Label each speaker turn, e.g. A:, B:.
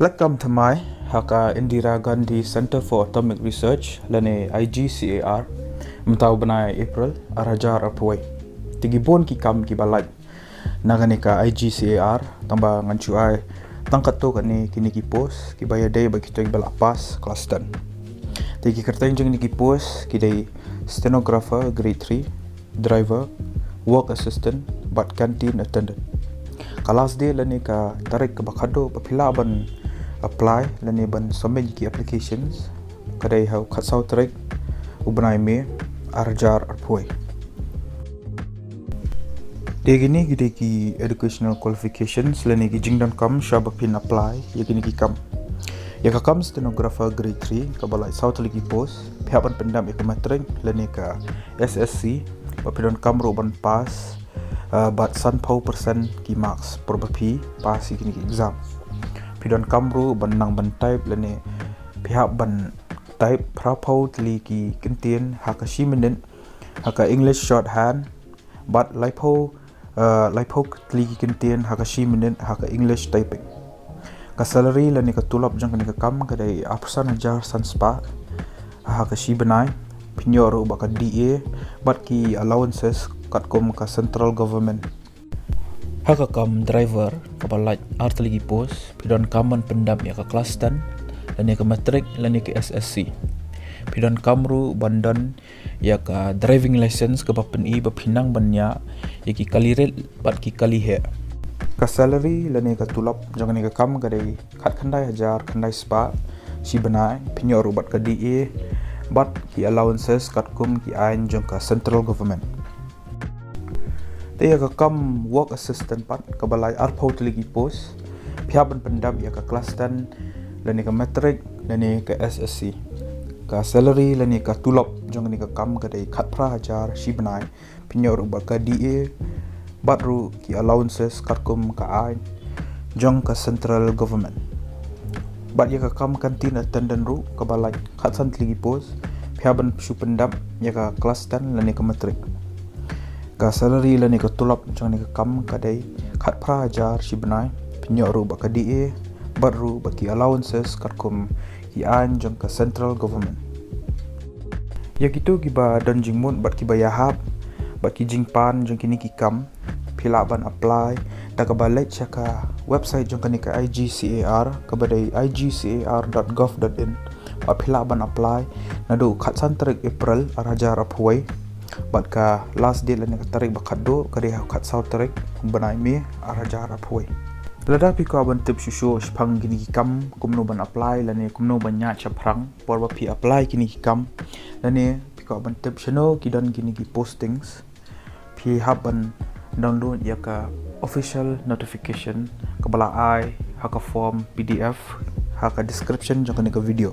A: Welcome to my Haka Indira Gandhi Center for Atomic Research lane IGCAR mtaw banay April arajar apoi tigibon ki kam ki balaj nagani ka IGCAR tamba nganchu ai tangkat to kani kini ki post ki bayade bagi to bala pas kelas 10 tigi kertain jeng ni ki post ki dai stenographer grade 3 driver work assistant but canteen attendant kelas dia lani ka tarik ke bakado papilaban apply lani ban submit ki applications kadai hau khatsau tarik ubanai me arjar arpoi degini gide ki educational qualifications lani ki jingdan kam shabapin apply yagini ki kam yaka kam stenographer grade 3 kabalai south lagi post phaban pendam ekometrik lani ka SSC papidon kam ro ban pass but san pau persen ki marks probapi pass yagini ki exam pidon kamru banang ban type lane pihak ban type prapau tli ki kentien haka shimenen haka English shorthand but laipo tli ki kentien haka shimenen haka English typing ka salary lane ka tulap jang ka kam ka dai apsan ajar sanspa haka shibenai pinyoru baka DA but ki allowances katkom ka central government haka kam driver kabalaj artligi post pidon kaman pendam ya ka kelas 10 lani ka matrik lani ka SSC pidon kamru bandan ya ka driving license ka bapen I bapinang banya ya ki kaliret bat ki kalihe ka salary lani ka tulap jangan ka kam ka dai khat khandai hajar khandai spa si banai pinyor bat ka DA bat ki allowances katkum ki ain jong ka central government ya ka kam work assistant pat kabalai arpau lagi post pihak pendam ya ka kelas 10 lani ka matric lani ka SSC ka salary lani ka tulop jong ni ka kam ka dai khat pra hajar shibnai pinyor ba ka DA batru ki allowances katkum ka ai jong ka central government bat ya ka kam canteen attendant ru kabalai khat san lagi post pihak su pendam ya ka kelas 10 lani ka matric ka salary lani ka tulap jang ni ka kam kadai khat pra hajar shibnai pinyoru ba ka DA baru baki allowances katkum ki an jang ka central government ya gitu giba dan jingmun bat ki bayahap bat ki jingpan jang kini ki kam pilaban apply da ka balai chaka website jang kani ka IGCAR ka badai igcar.gov.in pilaban apply nadu khat san tarik April arajar aphuai bat ka last date lani ka tarik bakado kari khat sau tarik banai me arajar aphuai lada pi ko ban tip shusho shaphang gini kam kumno ban apply lani kumno ban nya shaphang porba pi apply kini kam lani pi ko ban tip channel kidan gini ki postings pi haban download ya ka official notification kabala ai haka form PDF haka description jang ka video